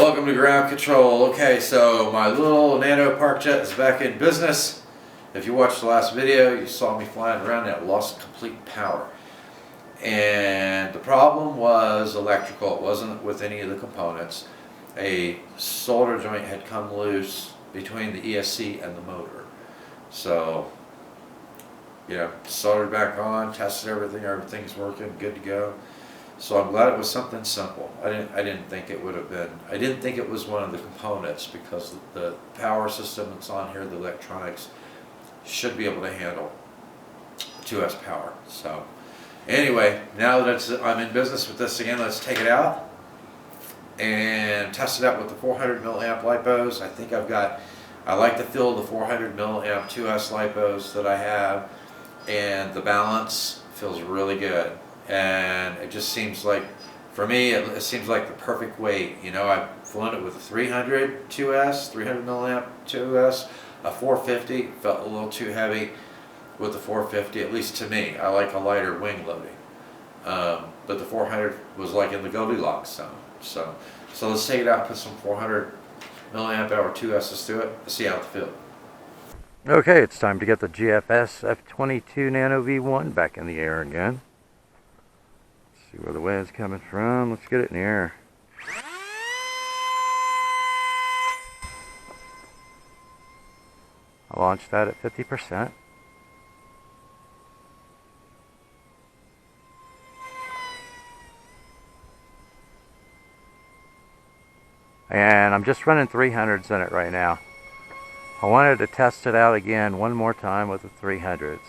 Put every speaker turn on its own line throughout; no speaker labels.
Welcome to Ground Control. Okay, so my little Nano Parkjet is back in business. If you watched the last video, you saw me flying around and it lost complete power. And the problem was electrical. It wasn't with any of the components. A solder joint had come loose between the ESC and the motor. So, soldered back on, tested everything, everything's working, good to go. So I'm glad it was something simple. I didn't think it would have been. I didn't think it was one of the components because the power system that's on here, the electronics, should be able to handle 2S power. So anyway, now that I'm in business with this again, let's take it out and test it out with the 400 milliamp LIPOs. I like the feel of the 400 milliamp 2S LIPOs that I have, and the balance feels really good. And it just seems like, for me, it seems like the perfect weight. I've flown it with a 300 2S, 300 milliamp 2S, a 450, felt a little too heavy with the 450, at least to me. I like a lighter wing loading. But the 400 was like in the Goldilocks zone. So let's take it out and put some 400 milliamp hour 2S's to it, see how it feels.
Okay, it's time to get the GFS F-22 Nano V1 back in the air again. See where the wind's coming from. Let's get it in the air. I launched that at 50%. And I'm just running 300s in it right now. I wanted to test it out again one more time with the 300s.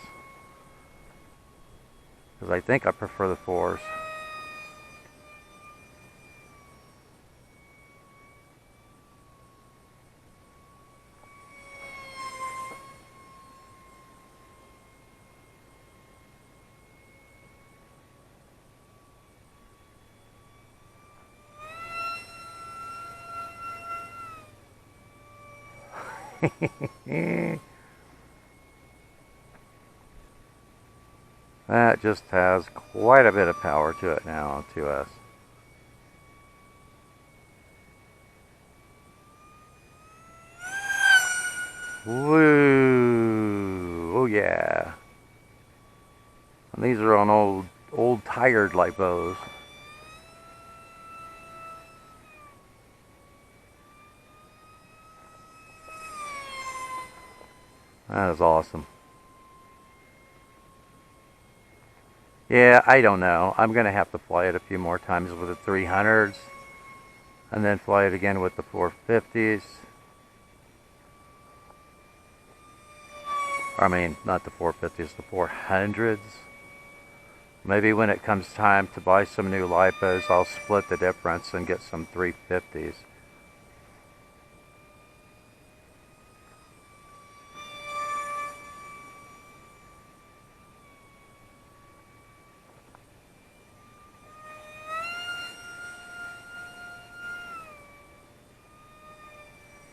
Because I think I prefer the 4s. That just has quite a bit of power to it now on 2S. Woo! Oh yeah. And these are on old tired LIPOs. That is awesome. Yeah, I don't know. I'm going to have to fly it a few more times with the 300s. And then fly it again with the 450s. I mean, not the 450s, the 400s. Maybe when it comes time to buy some new LIPOs, I'll split the difference and get some 350s.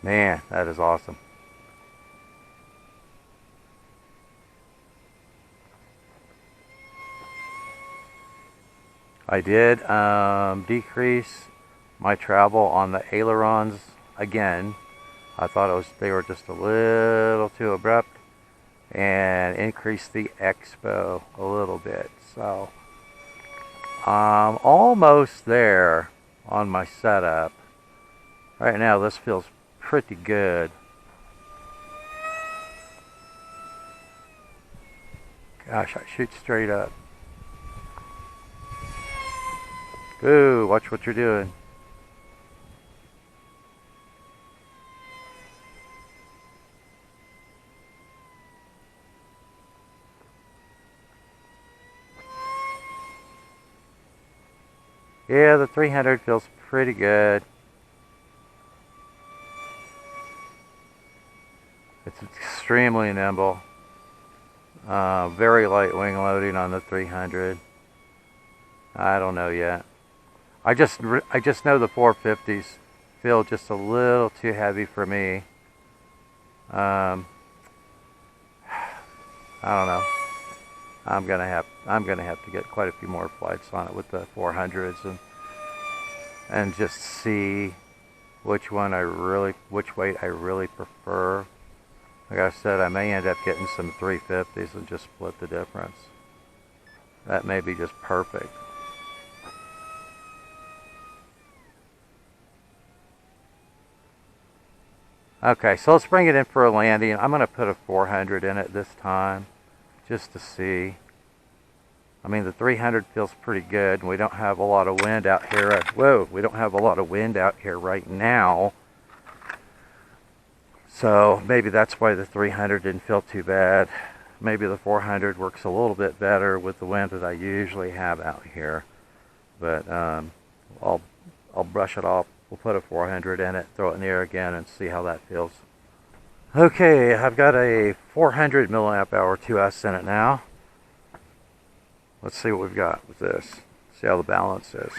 Man, that is awesome. I did decrease my travel on the ailerons again. I thought they were just a little too abrupt, and increase the expo a little bit. So I'm almost there on my setup. Right now this feels pretty good. Gosh, I shoot straight up. Ooh, watch what you're doing. Yeah, the 300 feels pretty good. It's extremely nimble. Very light wing loading on the 300. I don't know yet. I just know the 450s feel just a little too heavy for me. I don't know. I'm gonna have to get quite a few more flights on it with the 400s and just see which weight I really prefer. Like I said, I may end up getting some 350s and just split the difference. That may be just perfect. Okay, so let's bring it in for a landing. I'm going to put a 400 in it this time, just to see. I mean, the 300 feels pretty good, and we don't have a lot of wind out here. Whoa, we don't have a lot of wind out here right now. So maybe that's why the 300 didn't feel too bad. Maybe the 400 works a little bit better with the wind that I usually have out here. But I'll brush it off. We'll put a 400 in it, throw it in the air again, and see how that feels. Okay, I've got a 400 milliamp hour 2S in it now. Let's see what we've got with this. See how the balance is.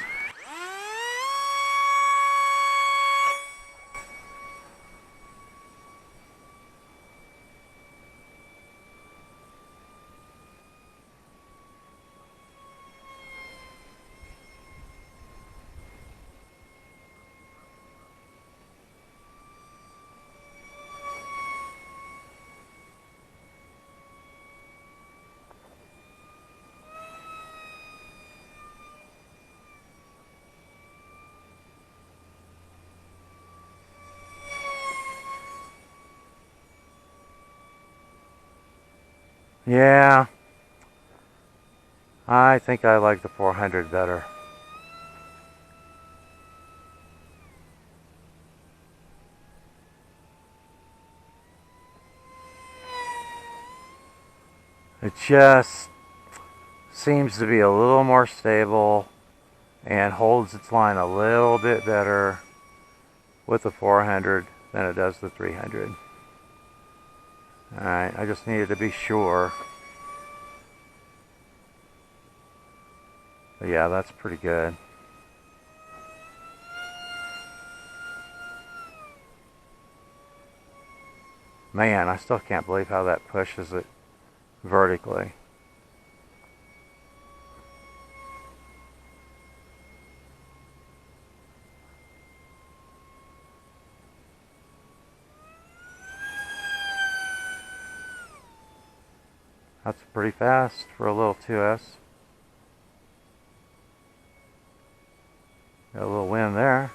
Yeah, I think I like the 400 better. It just seems to be a little more stable and holds its line a little bit better with the 400 than it does the 300. Alright, I just needed to be sure. But yeah, that's pretty good. Man, I still can't believe how that pushes it vertically. That's pretty fast for a little 2S. Got a little wind there.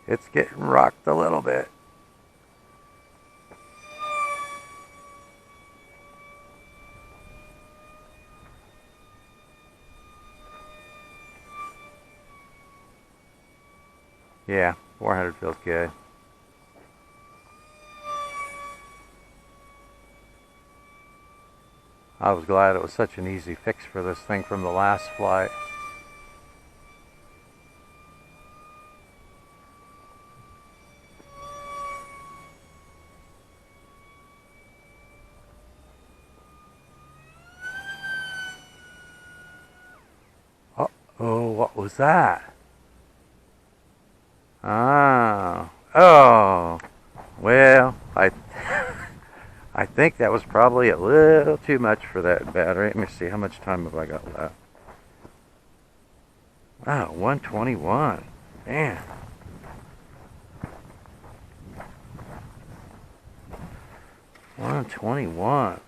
It's getting rocked a little bit. Yeah, 400 feels good. I was glad it was such an easy fix for this thing from the last flight. Uh-oh, what was that? Oh, well, I think that was probably a little too much for that battery. Let me see, how much time have I got left? Wow, 121. Man. $121.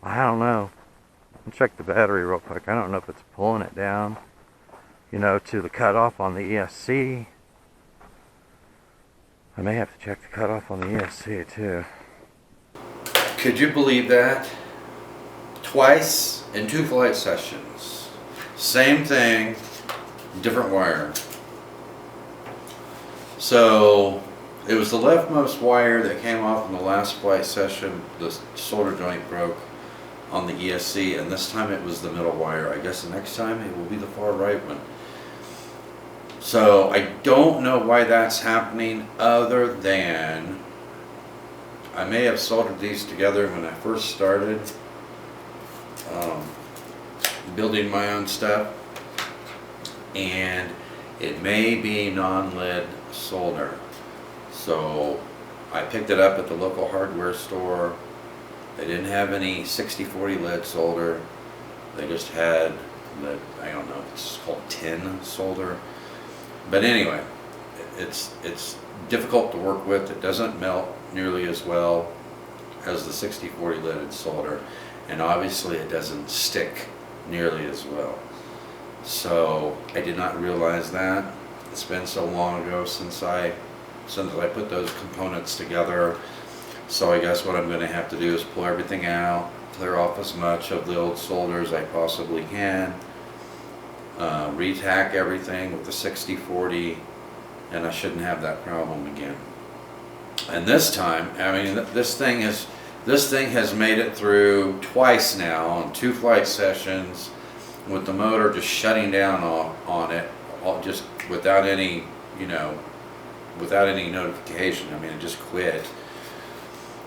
I don't know. Let me check the battery real quick. I don't know if it's pulling it down, you know, to the cutoff on the ESC. I may have to check the cutoff on the ESC too.
Could you believe that? Twice in 2 flight sessions. Same thing, different wire. So it was the leftmost wire that came off in the last flight session. The solder joint broke on the ESC, and this time it was the middle wire. I guess the next time it will be the far right one. So I don't know why that's happening, other than I may have soldered these together when I first started building my own stuff, and it may be non-lead solder. So I picked it up at the local hardware store, They didn't have any 60/40 lead solder. They just had the, I don't know, it's called tin solder. But anyway, it's difficult to work with. It doesn't melt nearly as well as the 60/40 leaded solder, and obviously it doesn't stick nearly as well. So I did not realize that. It's been so long ago since I put those components together. So I guess what I'm going to have to do is pull everything out, clear off as much of the old solder as I possibly can, re-tack everything with the 60/40, and I shouldn't have that problem again. And this time, I mean, this thing has made it through twice now on 2 flight sessions with the motor just shutting down on it, just without any, without any notification. I mean, it just quit.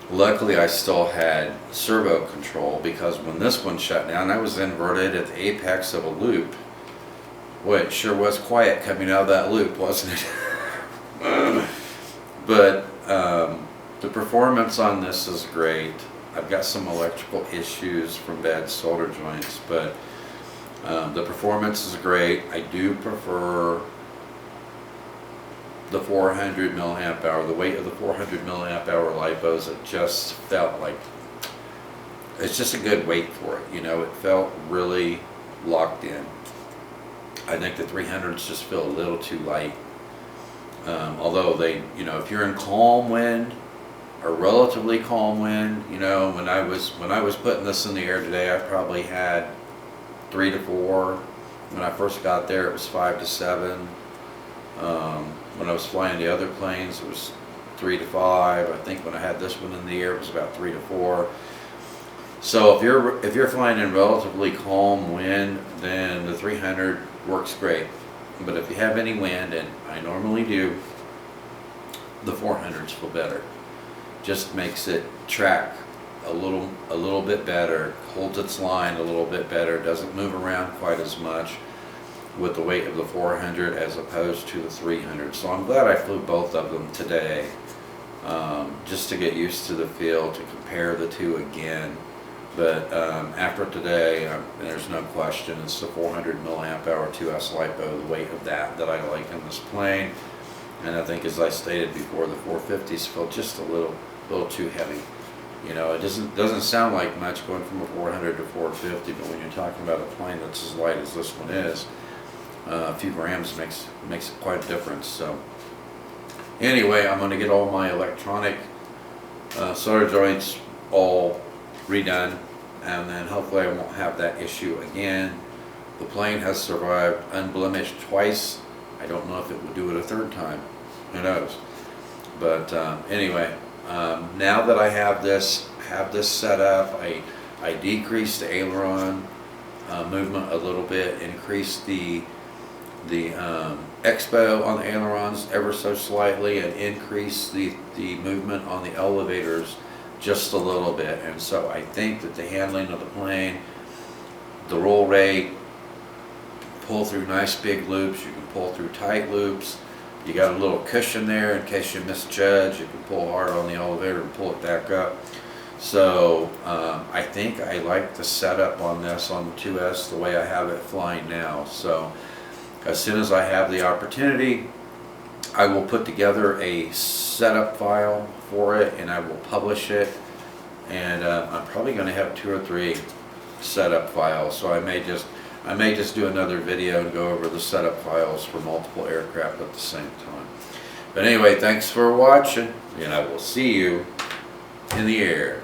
Luckily, I still had servo control, because when this one shut down, I was inverted at the apex of a loop. Boy, it sure was quiet coming out of that loop, wasn't it? But the performance on this is great. I've got some electrical issues from bad solder joints, but the performance is great. I do prefer the 400 milliamp hour, the weight of the 400 milliamp hour LIPOs. It just felt like, it's just a good weight for it. It felt really locked in. I think the 300s just feel a little too light. Although they, if you're in calm wind or relatively calm wind, when I was putting this in the air today, I probably had 3 to 4. When I first got there, it was 5 to 7. When I was flying the other planes, it was 3 to 5. I think when I had this one in the air, it was about 3 to 4. So if you're flying in relatively calm wind, then the 300 works great. But if you have any wind, and I normally do, the 400s feel better. Just makes it track a little bit better, holds its line a little bit better, doesn't move around quite as much with the weight of the 400 as opposed to the 300. So I'm glad I flew both of them today, just to get used to the feel, to compare the two again. But after today, there's no question, it's the 400 milliamp hour 2S LIPO, the weight of that I like in this plane. And I think, as I stated before, the 450s feel just a little too heavy. It doesn't sound like much going from a 400 to 450, but when you're talking about a plane that's as light as this one is, a few grams makes quite a difference. So anyway, I'm going to get all my electronic solder joints all redone, and then hopefully I won't have that issue again. The plane has survived unblemished twice. I don't know if it would do it a third time. Who knows? But anyway, now that I have this set up, I decreased the aileron movement a little bit, increased the expo on the ailerons ever so slightly, and increased the movement on the elevators just a little bit. And so I think that the handling of the plane, the roll rate, pull through nice big loops, you can pull through tight loops, you got a little cushion there in case you misjudge, you can pull hard on the elevator and pull it back up. So I think I like the setup on this, on the 2S, the way I have it flying now. So as soon as I have the opportunity, I will put together a setup file for it, and I will publish it. And I'm probably going to have 2 or 3 setup files. So I may just do another video and go over the setup files for multiple aircraft at the same time. But anyway, thanks for watching, and I will see you in the air.